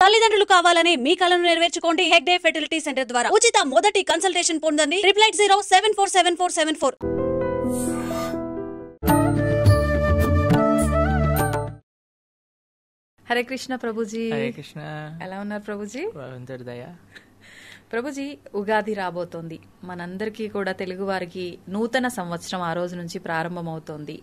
తల్లిదండ్రులు కావాలని మీ కలను నెరవేర్చుకోండి. హెగ్డే ఫెర్టిలిటీ సెంటర్ ద్వారా ఉచిత మొదటి కన్సల్టేషన్ పొందండి. 8807474474. హరే కృష్ణ ప్రభుజీ. హరే కృష్ణ. ఎలా ఉన్నారు ప్రభుజీ? దయా ప్రభుజీ, ఉగాది రాబోతోంది. మనందరికీ కూడా తెలుగు వారికి నూతన సంవత్సరం ఆ రోజు నుంచి ప్రారంభమవుతోంది.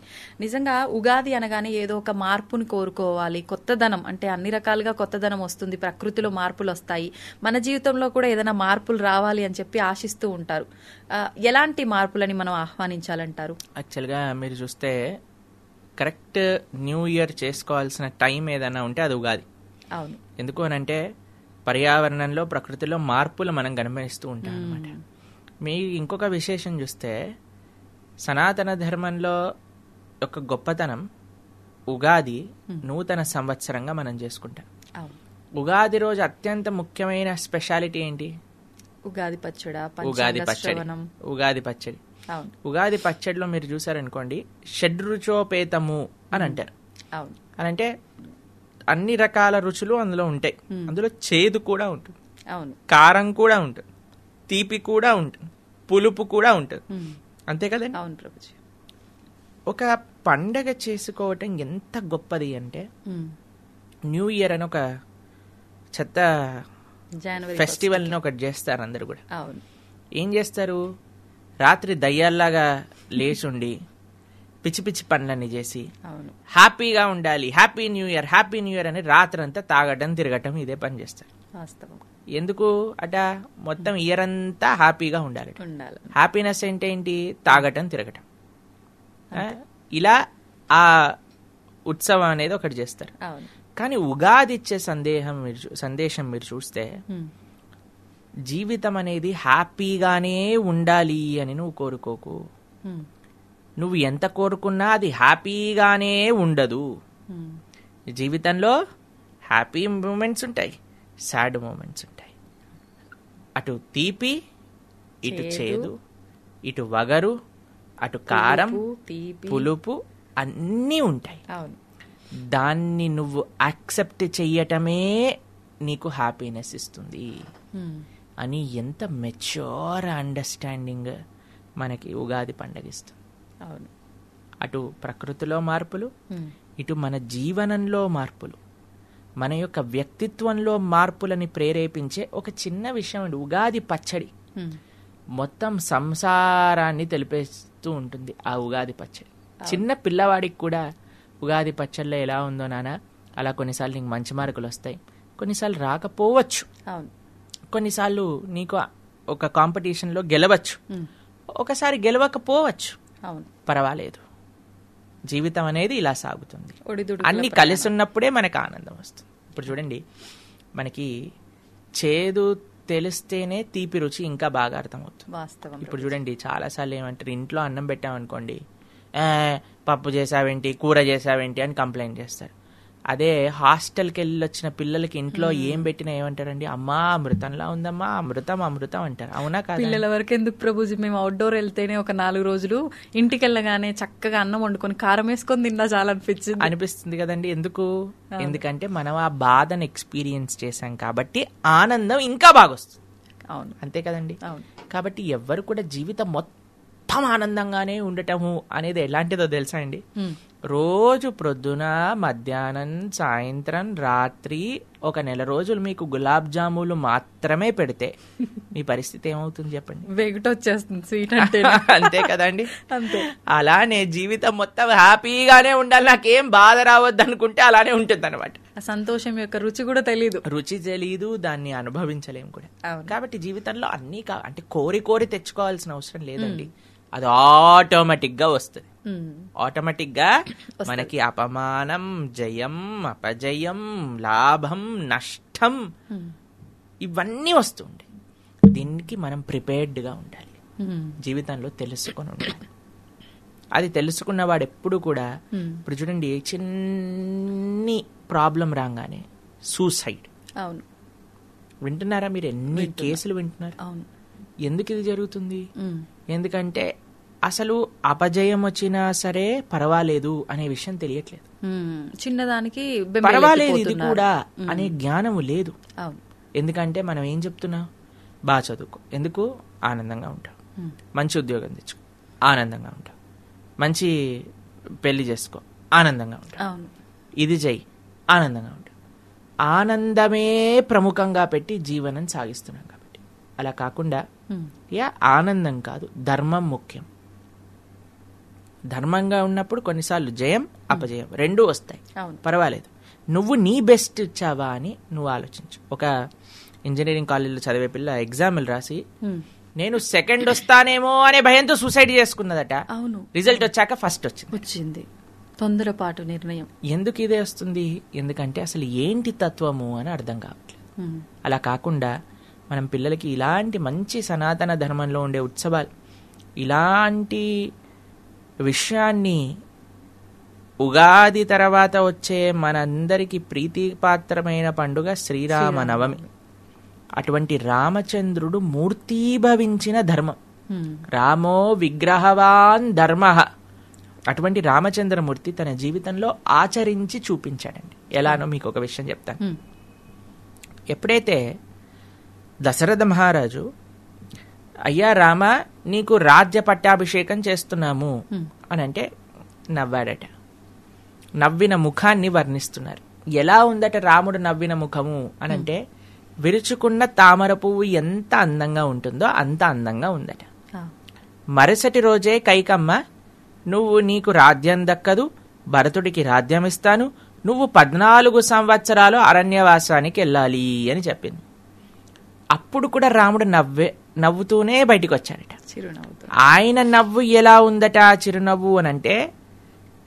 నిజంగా ఉగాది అనగానే ఏదో ఒక మార్పుని కోరుకోవాలి, కొత్తదనం అంటే అన్ని రకాలుగా కొత్తదనం వస్తుంది, ప్రకృతిలో మార్పులు వస్తాయి, మన జీవితంలో కూడా ఏదైనా మార్పులు రావాలి అని చెప్పి ఆశిస్తూ ఉంటారు. ఎలాంటి మార్పులని మనం ఆహ్వానించాలంటారు? యాక్చువల్గా మీరు చూస్తే కరెక్ట్ న్యూ ఇయర్ చేసుకోవాల్సిన టైం ఏదైనా ఉంటే అది ఉగాది. అవును. ఎందుకు అనంటే పర్యావరణంలో ప్రకృతిలో మార్పులు మనం గమనిస్తూ ఉంటాం అనమాట. మీ ఇంకొక విశేషం చూస్తే సనాతన ధర్మంలో ఒక గొప్పతనం ఉగాది నూతన సంవత్సరంగా మనం చేసుకుంటాం. ఉగాది రోజు అత్యంత ముఖ్యమైన స్పెషాలిటీ ఏంటి? ఉగాది పచ్చడి. ఉగాది పచ్చడి. ఉగాది పచ్చడిలో మీరు చూసారనుకోండి, షడ్రుచోపేతము అని అంటారు. అని అంటే అన్ని రకాల రుచులు అందులో ఉంటాయి. అందులో చేదు కూడా ఉంటుంది, కారం కూడా ఉంటుంది, తీపి కూడా ఉంటుంది, పులుపు కూడా ఉంటుంది. అంతే కదండి? అవును ప్రభుజీ. ఒక పండగ చేసుకోవటం ఎంత గొప్పది అంటే, న్యూ ఇయర్ అని ఒక చెత్త ఫెస్టివల్ ని ఒకటి చేస్తారు అందరు కూడా. ఏం చేస్తారు? రాత్రి దయ్యాల్లాగా లేచుండి పిచ్చి పిచ్చి పనులన్నీ చేసి హ్యాపీగా ఉండాలి, హ్యాపీ న్యూ ఇయర్ అని రాత్రంతా తాగటం తిరగటం ఇదే పని చేస్తారు. ఎందుకు అట? మొత్తం ఇయర్ అంతా హ్యాపీగా ఉండాలి. హ్యాపీనెస్ ఏంటి? తాగటం తిరగటం. ఇలా ఆ ఉత్సవం అనేది ఒకటి చేస్తారు. కానీ ఉగాది ఇచ్చే సందేశం మీరు చూస్తే, జీవితం అనేది హ్యాపీగానే ఉండాలి అని నువ్వు కోరుకోకు. నువ్వు ఎంత కోరుకున్నా అది హ్యాపీగానే ఉండదు. జీవితంలో హ్యాపీ మూమెంట్స్ ఉంటాయి, సాడ్ మూమెంట్స్ ఉంటాయి. అటు తీపి, ఇటు చేదు, ఇటు వగరు, అటు కారం, పులుపు అన్నీ ఉంటాయి. దాన్ని నువ్వు యాక్సెప్ట్ చెయ్యటమే నీకు హ్యాపీనెస్ ఇస్తుంది అని ఎంత మెచ్యూర్ అండర్స్టాండింగ్ మనకి ఉగాది పండగ ఇస్తుంది. అటు ప్రకృతిలో మార్పులు, ఇటు మన జీవనంలో మార్పులు, మన యొక్క వ్యక్తిత్వంలో మార్పులని ప్రేరేపించే ఒక చిన్న విషయం అండి ఉగాది పచ్చడి. మొత్తం సంసారాన్ని తెలిపేస్తూ ఉంటుంది ఆ ఉగాది పచ్చడి. చిన్న పిల్లవాడికి కూడా ఉగాది పచ్చడిలో ఎలా ఉందో నాన్న, అలా కొన్నిసార్లు నీకు మంచి మార్కులు వస్తాయి, కొన్నిసార్లు రాకపోవచ్చు, కొన్నిసార్లు నీకు ఒక కాంపిటీషన్లో గెలవచ్చు, ఒకసారి గెలవకపోవచ్చు, పర్వాలేదు. జీవితం అనేది ఇలా సాగుతుంది. అన్ని కలిసి ఉన్నప్పుడే మనకు ఆనందం వస్తుంది. ఇప్పుడు చూడండి, మనకి చేదు తెలిస్తేనే తీపి రుచి ఇంకా బాగా అర్థమవుతుంది. ఇప్పుడు చూడండి, చాలాసార్లు ఏమంటారు, ఇంట్లో అన్నం పెట్టామనుకోండి, పప్పు చేసావేంటి, కూర చేసావేంటి అని కంప్లైంట్ చేస్తారు. అదే హాస్టల్కి వెళ్ళి వచ్చిన పిల్లలకి ఇంట్లో ఏం పెట్టినా ఏమంటారండి, అమ్మా అమృతంలా ఉందమ్మా, అమృతం అమృతం అంటారు. అవునా కాదు? పిల్లల వరకు ఎందుకు ప్రభుజీ, మేము అవుట్డోర్ వెళ్తేనే ఒక 4 రోజులు ఇంటికి వెళ్ళగానే చక్కగా అన్నం వండుకొని కారం వేసుకొని తిన్నా చాలా అనిపిస్తుంది కదండి. ఎందుకంటే మనం ఆ బాధను ఎక్స్పీరియన్స్ చేశాం కాబట్టి ఆనందం ఇంకా బాగా వస్తుంది. అవును, అంతే కదండి. కాబట్టి ఎవ్వరు కూడా జీవితం మొత్తం ఆనందంగానే ఉండటము అనేది ఎలాంటిదో తెలుసా అండి? రోజు ప్రొద్దున, మధ్యాహ్నం, సాయంత్రం, రాత్రి ఒక 1 నెల రోజులు మీకు గులాబ్ జాములు మాత్రమే పెడితే మీ పరిస్థితి ఏమవుతుంది చెప్పండి? వెగటొచ్చేస్తుంది స్వీట్ అంటే. అంతే కదండి. అంతే. అలానే జీవితం మొత్తం హ్యాపీగానే ఉండాలి, నాకేం బాధ రావద్దు అనుకుంటే అలానే ఉంటుంది అనమాట. సంతోషం యొక్క రుచి కూడా తెలీదు, దాన్ని అనుభవించలేము కూడా. కాబట్టి జీవితంలో అన్నీ అంటే కోరి తెచ్చుకోవాల్సిన అవసరం లేదండి. అది ఆటోమేటిక్ గా వస్తుంది. ఆటోమేటిక్ గా మనకి అపమానం, జయం, అపజయం, లాభం, నష్టం ఇవన్నీ వస్తుంటాయి. దీనికి మనం ప్రిపేర్డ్ గా ఉండాలి, జీవితంలో తెలుసుకొని ఉండాలి. అది తెలుసుకున్న వాడు ఎప్పుడు కూడా, ఇప్పుడు చూడండి, చిన్ని ప్రాబ్లం రాగానే సూసైడ్. అవును, వింటున్నారా మీరు? ఎన్ని కేసులు వింటున్నారు? ఎందుకు ఇది జరుగుతుంది? ఎందుకంటే అసలు అపజయం వచ్చినా సరే పర్వాలేదు అనే విషయం తెలియట్లేదు. చిన్నదానికి పర్వాలేదు ఇది కూడా అనే జ్ఞానము లేదు. అవును. ఎందుకంటే మనం ఏం చెప్తున్నాం, బాగా చదువుకో, ఎందుకు ఆనందంగా ఉంటావు, మంచి ఉద్యోగం తెచ్చుకో ఆనందంగా ఉంటావు, మంచి పెళ్లి చేసుకో ఆనందంగా ఉంటావు, అవును, ఇది చెయ్యి ఆనందంగా ఉంటావు. ఆనందమే ప్రముఖంగా పెట్టి జీవనం సాగిస్తున్నాం. కాబట్టి అలా కాకుండా ఆనందం కాదు, ధర్మం ముఖ్యం. ధర్మంగా ఉన్నప్పుడు కొన్నిసార్లు జయం అపజయం రెండూ వస్తాయి, పర్వాలేదు. నువ్వు నీ బెస్ట్ ఇచ్చావా అని నువ్వు ఆలోచించు. ఒక ఇంజనీరింగ్ కాలేజీలో చదివే పిల్ల ఎగ్జామ్లు రాసి నేను సెకండ్ వస్తానేమో అనే భయంతో సూసైడ్ చేసుకున్నదట. అవును, రిజల్ట్ వచ్చాక ఫస్ట్ వచ్చింది. తొందరపాటు నిర్ణయం. ఎందుకు ఇదే వస్తుంది? ఎందుకంటే అసలు ఏంటి తత్వము అని అర్థం కావట్లేదు. అలా కాకుండా మనం పిల్లలకి ఇలాంటి మంచి సనాతన ధర్మంలో ఉండే ఉత్సవాలు, ఇలాంటి విషయాన్ని ఉగాది తర్వాత వచ్చే మనందరికి ప్రీతిపాత్రమైన పండుగ శ్రీరామనవమి. అటువంటి రామచంద్రుడు మూర్తీభవించిన ధర్మం. రామో విగ్రహవాన్ ధర్మ. అటువంటి రామచంద్రమూర్తి తన జీవితంలో ఆచరించి చూపించాడండి. ఎలానో మీకు ఒక విషయం చెప్తాను. ఎప్పుడైతే దశరథ మహారాజు అయ్యా రామ నీకు రాజ్య పట్టాభిషేకం చేస్తున్నాము అని అంటే నవ్వాడట. నవ్విన ముఖాన్ని వర్ణిస్తున్నారు. ఎలా ఉందట రాముడు నవ్విన ముఖము అని అంటే విరుచుకున్న తామర పువ్వు ఎంత అందంగా ఉంటుందో అంత అందంగా ఉందట. మరుసటి రోజే కైకమ్మ నువ్వు నీకు రాజ్యం దక్కదు, భరతుడికి రాజ్యం ఇస్తాను, నువ్వు 14 సంవత్సరాలు అరణ్యవాసానికి వెళ్ళాలి అని చెప్పింది. అప్పుడు కూడా రాముడు నవ్వుతూనే బయటికి వచ్చాడట. ఆయన నవ్వు ఎలా ఉందట చిరునవ్వు అని అంటే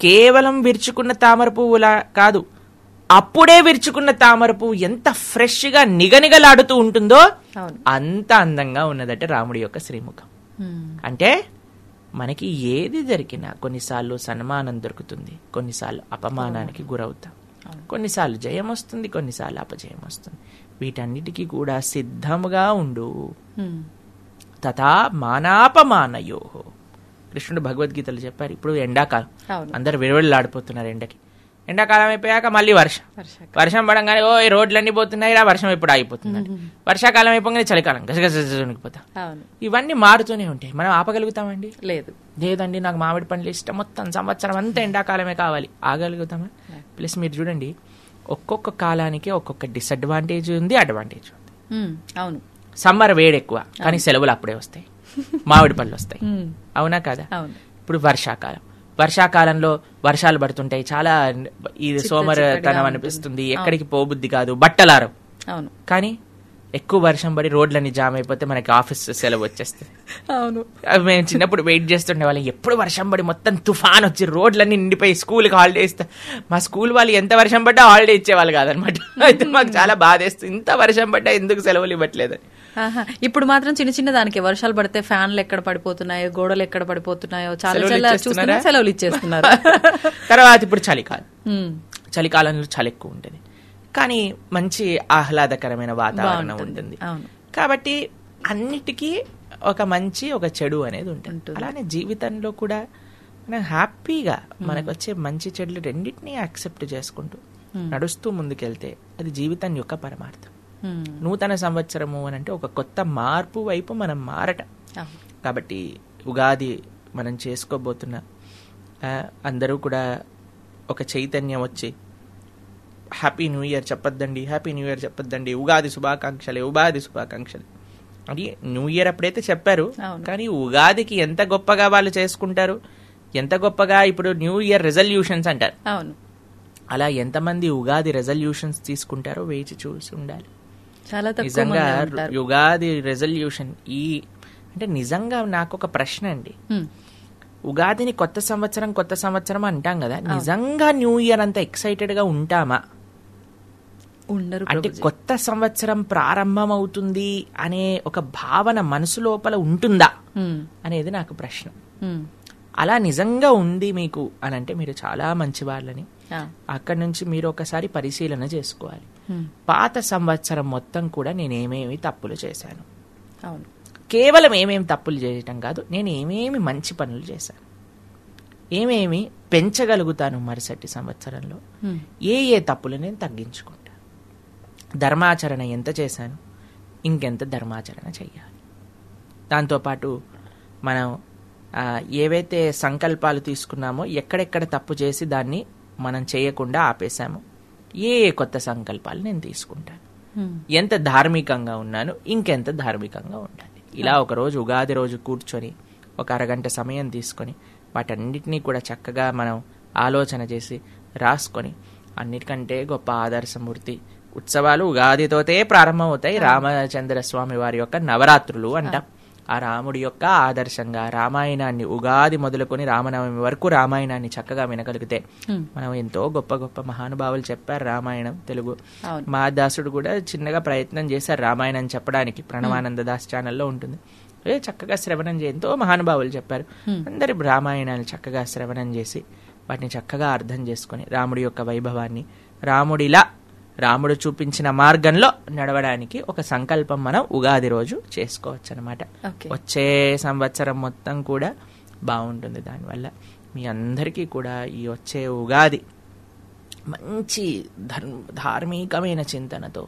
కేవలం విరుచుకున్న తామర పువ్వులా కాదు, అప్పుడే విరుచుకున్న తామర పువ్వు ఎంత ఫ్రెష్ గా నిగనిగలాడుతూ ఉంటుందో అంత అందంగా ఉన్నదట రాముడి యొక్క శ్రీముఖం. అంటే మనకి ఏది దొరికినా కొన్నిసార్లు సన్మానం దొరుకుతుంది, కొన్నిసార్లు అపమానానికి గురవుతాం, కొన్నిసార్లు జయం వస్తుంది, కొన్నిసార్లు అపజయం వస్తుంది. వీటన్నిటికీ కూడా సిద్ధముగా ఉండు. తథా మానాపమానయో. కృష్ణుడు భగవద్గీతలు చెప్పారు. ఇప్పుడు ఎండాకాలం, అందరు విరవెళ్ళాడిపోతున్నారు ఎండకి. ఎండాకాలం అయిపోయాక మళ్ళీ వర్షం పడంగానే ఓ ఈ రోడ్లన్నీ పోతున్నాయి, వర్షం ఎప్పుడు ఆగిపోతుంది. వర్షాకాలం అయిపోగానే చలికాలం గజగజనిపోతాం. ఇవన్నీ మారుతూనే ఉంటాయి. మనం ఆపగలుగుతామండి? లేదండి, నాకు మామిడి పండ్లు ఇష్టం, మొత్తం సంవత్సరం అంతా ఎండాకాలమే కావాలి. ఆగలుగుతామా? ప్లస్ మీరు చూడండి, ఒక్కొక్క కాలానికి ఒక్కొక్క డిసడ్వాంటేజ్ ఉంది, అడ్వాంటేజ్ ఉంది. అవును, సమ్మర్ వేడి ఎక్కువ కానీ సెలవులు అప్పుడే వస్తాయి, మామిడి పళ్ళు వస్తాయి. అవునా కదా? ఇప్పుడు వర్షాకాలంలో వర్షాలు పడుతుంటాయి, చాలా ఇది సోమరతనం అనిపిస్తుంది, ఎక్కడికి పోబుద్ది కాదు, బట్టలారం. అవును, కానీ ఎక్కువ వర్షం పడి రోడ్లన్నీ జామ్ అయిపోతే మనకి ఆఫీస్ సెలవు వచ్చేస్తుంది. అవును, మేము చిన్నప్పుడు వెయిట్ చేస్తుండే వాళ్ళం, ఎప్పుడు వర్షం పడి మొత్తం తుఫాన్ వచ్చి రోడ్లన్నీ నిండిపోయి స్కూల్కి హాలిడే ఇస్తా. మా స్కూల్ వాళ్ళు ఎంత వర్షం పడ్డా హాలిడే ఇచ్చేవాళ్ళు కాదనమాట. అయితే మాకు చాలా బాధేస్తుంది, ఇంత వర్షం పడ్డా ఎందుకు సెలవులు ఇవ్వట్లేదు. ఇప్పుడు మాత్రం చిన్న చిన్న దానికి వర్షాలు పడితే ఫ్యాన్లు ఎక్కడ పడిపోతున్నాయో, గోడలు ఎక్కడ పడిపోతున్నాయో చాలా సెలవులు ఇచ్చేస్తున్నారు. తర్వాత ఇప్పుడు చలికాలంలో చలి ఎక్కువ ఉంటుంది, కానీ మంచి ఆహ్లాదకరమైన వాతావరణం ఉంటుంది. కాబట్టి అన్నిటికీ ఒక మంచి ఒక చెడు అనేది ఉంటుంది. అలానే జీవితంలో కూడా మనం హ్యాపీగా మనకు వచ్చే మంచి చెడులు రెండింటినీ యాక్సెప్ట్ చేసుకుంటూ నడుస్తూ ముందుకెళ్తే అది జీవితం యొక్క పరమార్థం. నూతన సంవత్సరము అని అంటే ఒక కొత్త మార్పు వైపు మనం మారటం. కాబట్టి ఉగాది మనం చేసుకోబోతున్న అందరూ కూడా ఒక చైతన్యం వచ్చి హ్యాపీ న్యూ ఇయర్ చెప్పొద్దండి, హ్యాపీ న్యూ ఇయర్ చెప్పొద్దండి, ఉగాది శుభాకాంక్షలు అని న్యూ ఇయర్ అప్పుడైతే చెప్పారు. కానీ ఉగాదికి ఎంత గొప్పగా వాళ్ళు చేసుకుంటారు, ఎంత గొప్పగా ఇప్పుడు న్యూ ఇయర్ రెజల్యూషన్స్ అంటారు. అలా ఎంతమంది ఉగాది రెజల్యూషన్స్ తీసుకుంటారో వేచి చూసి ఉండాలి. నిజంగా ఉగాది రెజల్యూషన్ అంటే నిజంగా నాకు ఒక ప్రశ్న అండి. ఉగాదిని కొత్త సంవత్సరం అంటాం కదా, నిజంగా న్యూ ఇయర్ అంత ఎక్సైటెడ్ గా ఉంటామా? అంటే కొత్త సంవత్సరం ప్రారంభం అవుతుంది అనే ఒక భావన మనసు లోపల ఉంటుందా అనేది నాకు ప్రశ్న. అలా నిజంగా ఉంది మీకు అని అంటే మీరు చాలా మంచి వాళ్ళని. అక్కడి నుంచి మీరు ఒకసారి పరిశీలన చేసుకోవాలి. పాత సంవత్సరం మొత్తం కూడా నేనేమేమి తప్పులు చేశాను, కేవలం ఏమేమి తప్పులు చేయటం కాదు, నేను ఏమేమి మంచి పనులు చేశాను, ఏమేమి పెంచగలుగుతాను మరుసటి సంవత్సరంలో, ఏ ఏ తప్పులు నేను తగ్గించుకుంటాను, ధర్మాచరణ ఎంత చేశాను, ఇంకెంత ధర్మాచరణ చెయ్యాలి. దాంతోపాటు మనం ఏవైతే సంకల్పాలు తీసుకున్నామో ఎక్కడెక్కడ తప్పు చేసి దాన్ని మనం చేయకుండా ఆపేశామో ఏ కొత్త సంకల్పాలు నేను తీసుకుంటాను, ఎంత ధార్మికంగా ఉన్నాను, ఇంకెంత ధార్మికంగా ఉండాలి. ఇలా ఒకరోజు ఉగాది రోజు కూర్చొని ఒక అరగంట సమయం తీసుకొని వాటన్నిటినీ కూడా చక్కగా మనం ఆలోచన చేసి రాసుకొని, అన్నిటికంటే గొప్ప ఆదర్శమూర్తి ఉత్సవాలు ఉగాదితోటే ప్రారంభమవుతాయి. రామచంద్ర స్వామి వారి యొక్క నవరాత్రులు అంటాం. ఆ రాముడి యొక్క ఆదర్శంగా రామాయణాన్ని ఉగాది మొదలుకొని రామనవమి వరకు రామాయణాన్ని చక్కగా వినగలిగితే మనం ఎంతో గొప్ప గొప్ప మహానుభావులు చెప్పారు రామాయణం. తెలుగు మహాదాసుడు కూడా చిన్నగా ప్రయత్నం చేశారు రామాయణం చెప్పడానికి, ప్రణవానంద దాస్ ఛానల్లో ఉంటుంది. చక్కగా శ్రవణం చేసి ఎంతో మహానుభావులు చెప్పారు. అందరి రామాయణాన్ని చక్కగా శ్రవణం చేసి వాటిని చక్కగా అర్థం చేసుకొని రాముడి యొక్క వైభవాన్ని, రాముడిలా రాముడు చూపించిన మార్గంలో నడవడానికి ఒక సంకల్పం మనం ఉగాది రోజు చేసుకోవచ్చు అనమాట. వచ్చే సంవత్సరం మొత్తం కూడా బాగుంటుంది. దానివల్ల మీ అందరికీ కూడా ఈ వచ్చే ఉగాది మంచి ధార్మికమైన చింతనతో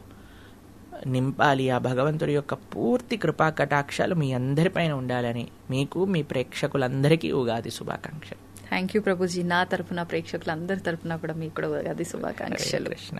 నింపాలి. ఆ భగవంతుడి యొక్క పూర్తి కృపా కటాక్షాలు మీ అందరిపైన ఉండాలని మీకు, మీ ప్రేక్షకులందరికీ ఉగాది శుభాకాంక్షలు. Thank you Prabhuji. నా తరఫున, ప్రేక్షకులందరి తరఫున కూడా మీకు కూడా ఉగాది శుభాకాంక్షలు. కృష్ణ.